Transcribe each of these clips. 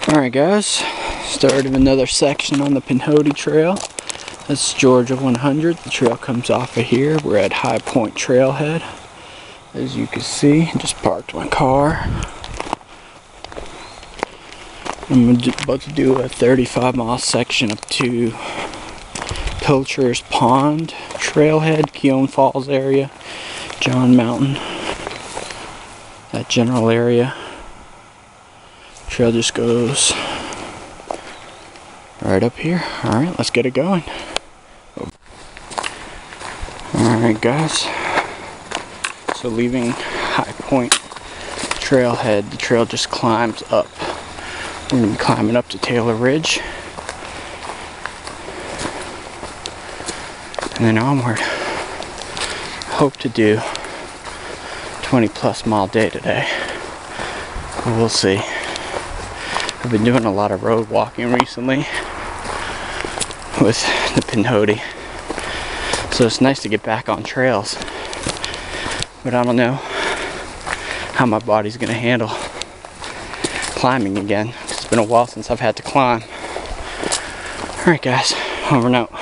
Alright guys, started another section on the Pinhoti Trail. That's Georgia 100. The trail comes off of here. We're at Point Trailhead. As you can see, just parked my car. I'm about to do a 35-mile section up to Pilcher's Pond Trailhead, Keown Falls area, John Mountain, that general area. Trail just goes right up here. Alright, let's get it going. Alright guys, so leaving High Point Trailhead, the trail just climbs up. We're going to be climbing up to Taylor Ridge and then onward. Hope to do 20+ mile day today, but we'll see. I've been doing a lot of road walking recently with the Pinhoti, so it's nice to get back on trails, but I don't know how my body's gonna handle climbing again. It's been a while since I've had to climb. Alright guys, over and out.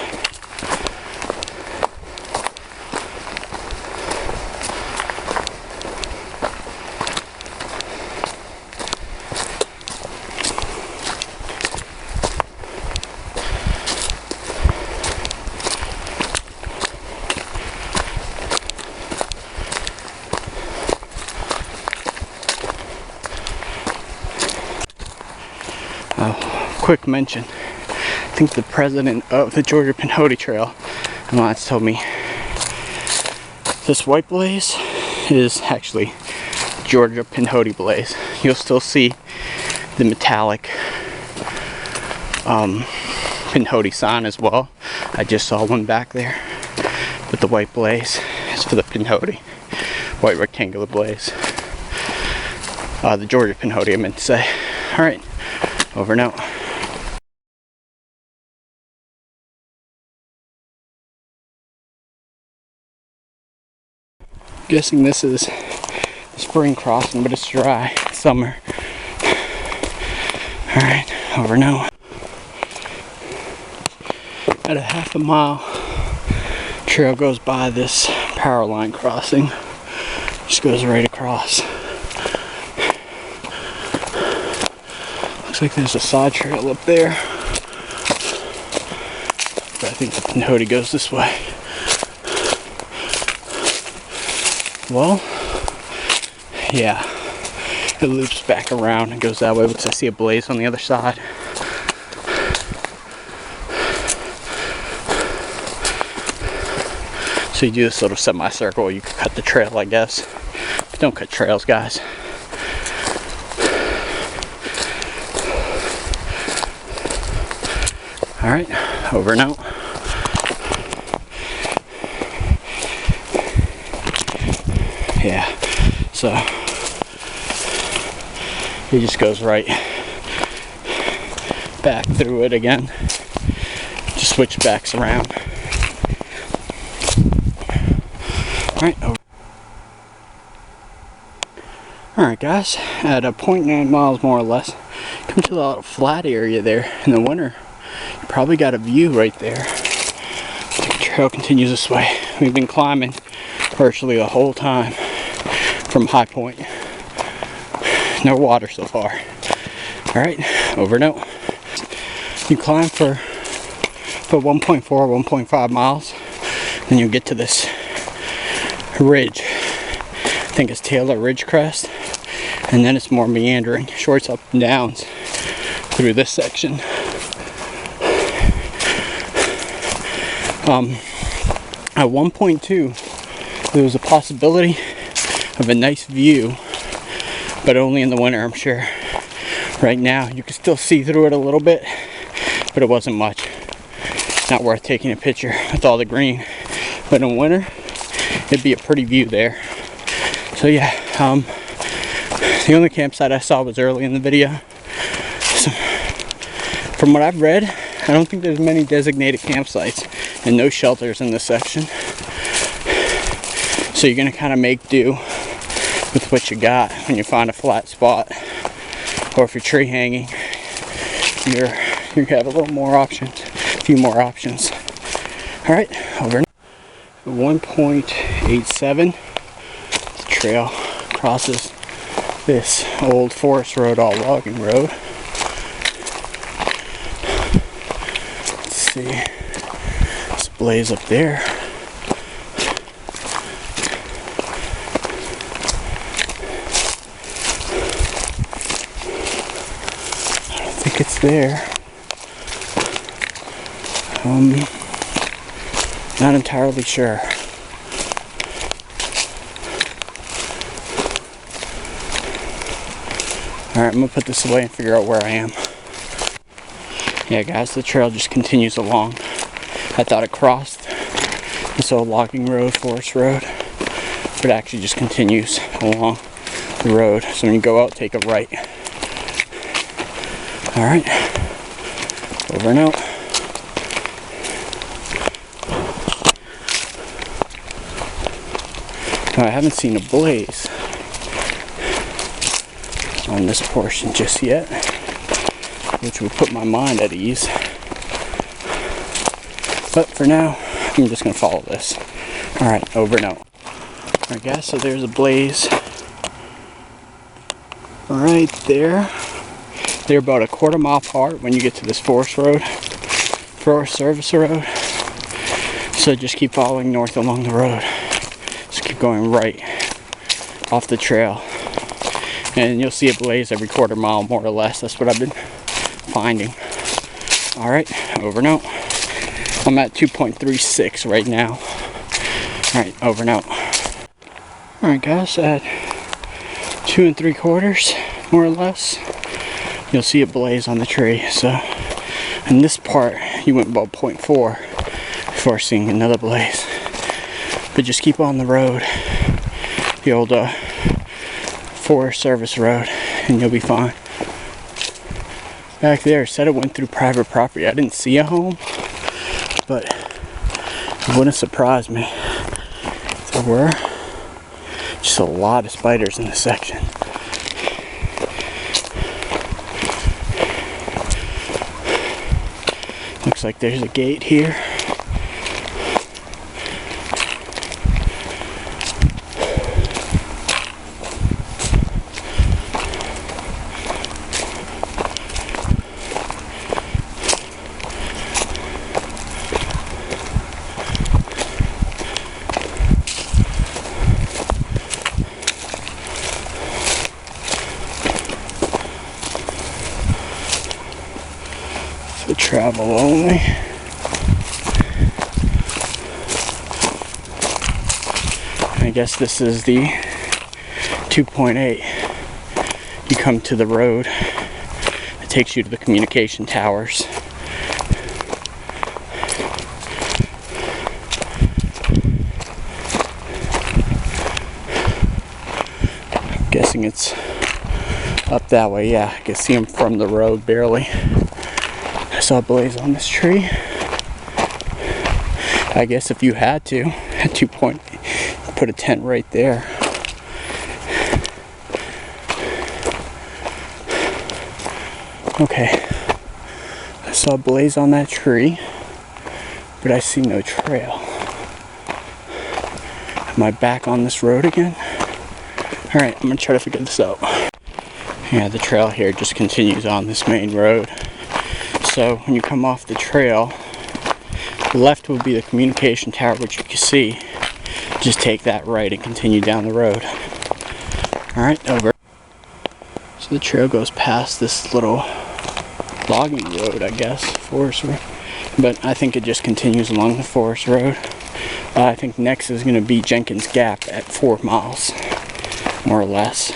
Quick mention, I think the president of the Georgia Pinhoti Trail once told me this white blaze is actually Georgia Pinhoti blaze. You'll still see the metallic Pinhoti sign as well. I just saw one back there, but the white blaze is for the Pinhoti, white rectangular blaze. The Georgia Pinhoti, I meant to say. Alright, over and out. Guessing this is the spring crossing, but it's dry. It's summer. Alright, over now. At a ½ mile, trail goes by this Powerline Crossing. Just goes right across. Looks like there's a side trail up there, but I think the Pinhoti goes this way. Well, yeah, it loops back around and goes that way because I see a blaze on the other side. So you do this little semicircle, you can cut the trail, I guess. But don't cut trails, guys. Alright, over and out. Yeah, so he just goes right back through it again. Just switchbacks around. Alright, over. Alright guys, at a 0.9 miles more or less, come to the little flat area there. In the winter, you probably got a view right there. The trail continues this way. We've been climbing virtually the whole time from High Point. No water so far. Alright, over and out. You climb for 1.4, 1.5 miles, then you get to this ridge. I think it's Taylor Ridge Crest, and then it's more meandering, shorts up and downs through this section. At 1.2, there was a possibility of a nice view, but only in the winter, I'm sure. Right now, you can still see through it a little bit, but it wasn't much. Not worth taking a picture with all the green. But in winter, it'd be a pretty view there. So yeah, the only campsite I saw was early in the video. So, from what I've read, I don't think there's many designated campsites and no shelters in this section. So you're gonna kind of make do with what you got when you find a flat spot. or if you're tree hanging, you have a little more options, a few more options. All right, over. 1.87. The trail crosses this old forest road, all logging road. Let's see, there's a blaze up there. I don't think it's there. Not entirely sure. Alright, I'm gonna put this away and figure out where I am. Yeah guys, the trail just continues along. I thought it crossed this old logging road, forest road, but it actually just continues along the road. So when you go out, take a right. Alright, over and out. Now, I haven't seen a blaze on this portion just yet, which would put my mind at ease. But for now, I'm just going to follow this. Alright, over and out. Alright guys, so there's a blaze right there. They're about a quarter mile apart when you get to this forest service road. So just keep following north along the road. Just keep going right off the trail. And you'll see a blaze every quarter mile, more or less. That's what I've been finding. Alright, over and out. I'm at 2.36 right now. Alright, over and out. Alright guys, at 2 3/4, more or less, you'll see a blaze on the tree. So, in this part, you went about 0.4 before seeing another blaze. But just keep on the road, the old Forest Service road, and you'll be fine. Back there, it said it went through private property. I didn't see a home, but it wouldn't surprise me if there were. Just a lot of spiders in this section. Looks like there's a gate here. For travel only. I guess this is the 2.8. You come to the road. It takes you to the communication towers. I'm guessing it's up that way. Yeah, I can see them from the road barely. I saw a blaze on this tree. I guess if you had to, at 2 point, put a tent right there. Okay, I saw a blaze on that tree, but I see no trail. Am I back on this road again? Alright, I'm gonna try to figure this out. Yeah, the trail here just continues on this main road. So when you come off the trail, the left will be the communication tower, which you can see. Just take that right and continue down the road. Alright, over. So the trail goes past this little logging road, I guess, forest road. But I think it just continues along the forest road. I think next is going to be Jenkins Gap at 4 miles, more or less.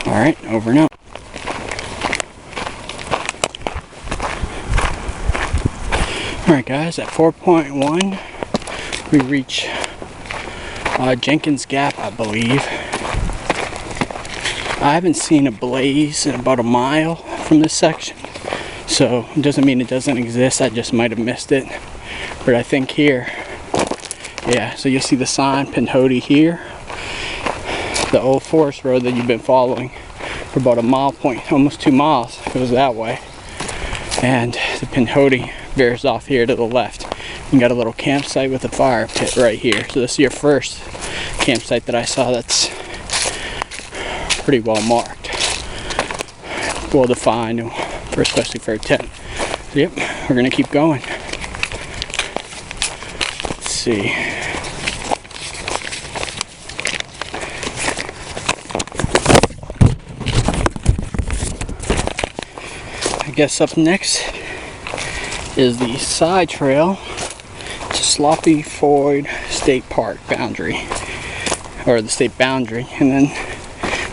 Alright, over and out. Alright guys, at 4.1 we reach Jenkins Gap, I believe. I haven't seen a blaze in about a mile from this section, so it doesn't mean it doesn't exist. I just might have missed it. But I think here, yeah, so you'll see the sign Pinhoti here, the old forest road that you've been following for about a mile point, almost 2 miles. It goes that way. And the Pinhoti veers off here to the left. You got a little campsite with a fire pit right here. So this is your first campsite that I saw that's pretty well marked, well defined, especially for a tent. So yep, we're gonna keep going. Let's see. I guess up next is the side trail to Sloppy Floyd State Park boundary, or the state boundary, and then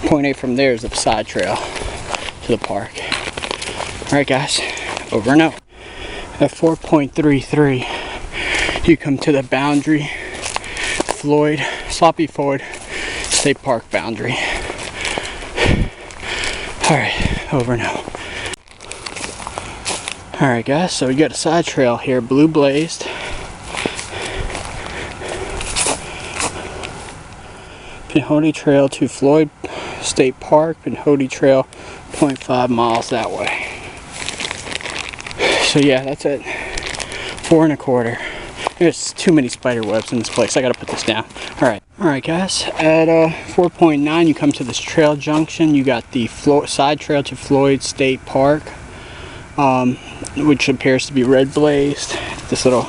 point A from there is the side trail to the park. Alright guys, over and out. At 4.33 you come to the boundary, Sloppy Floyd State Park boundary. Alright, over and out. Alright guys, so we got a side trail here, blue blazed. Pinhoti Trail to Floyd State Park, Pinhoti Trail 0.5 miles that way. So yeah, that's it. 4 1/4. There's too many spider webs in this place. I gotta put this down. Alright guys, at 4.9 you come to this trail junction. You got the side trail to Floyd State Park, which appears to be red blazed. This little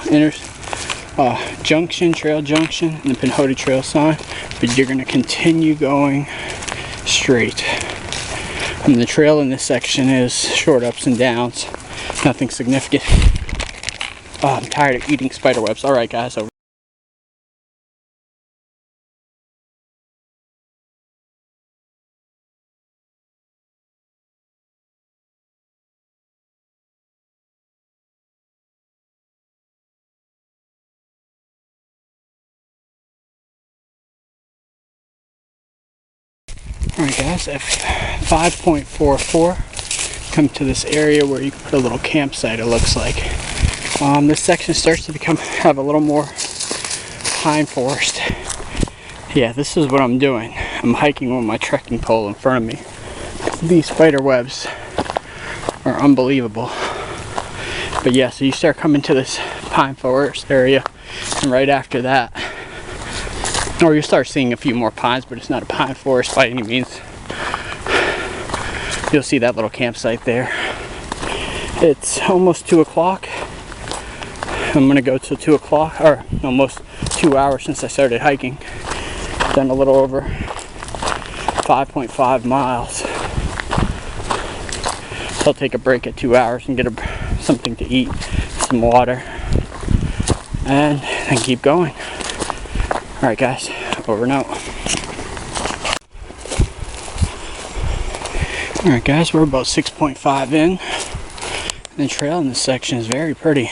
junction, trail junction, and the Pinhoti Trail sign. But you're gonna continue going straight. And the trail in this section is short ups and downs. Nothing significant. Oh, I'm tired of eating spider webs. Alright guys, over. Alright guys, at 5.44 come to this area where you can put a little campsite, it looks like. This section starts to have a little more pine forest. Yeah, this is what I'm doing. I'm hiking with my trekking pole in front of me. These spider webs are unbelievable. But yeah, so you start coming to this pine forest area, and right after that, or you start seeing a few more pines, but it's not a pine forest by any means. You'll see that little campsite there. It's almost 2 o'clock. I'm gonna go till 2 o'clock, or almost 2 hours since I started hiking. Done a little over 5.5 miles. So I'll take a break at 2 hours and get something to eat, some water, and then keep going. Alright guys, over and out. Alright guys, we're about 6.5 in. The trail in this section is very pretty.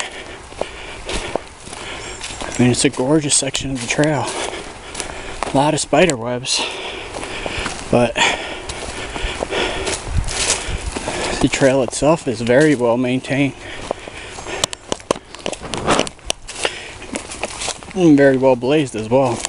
I mean, it's a gorgeous section of the trail. A lot of spider webs, but the trail itself is very well maintained and very well blazed as well.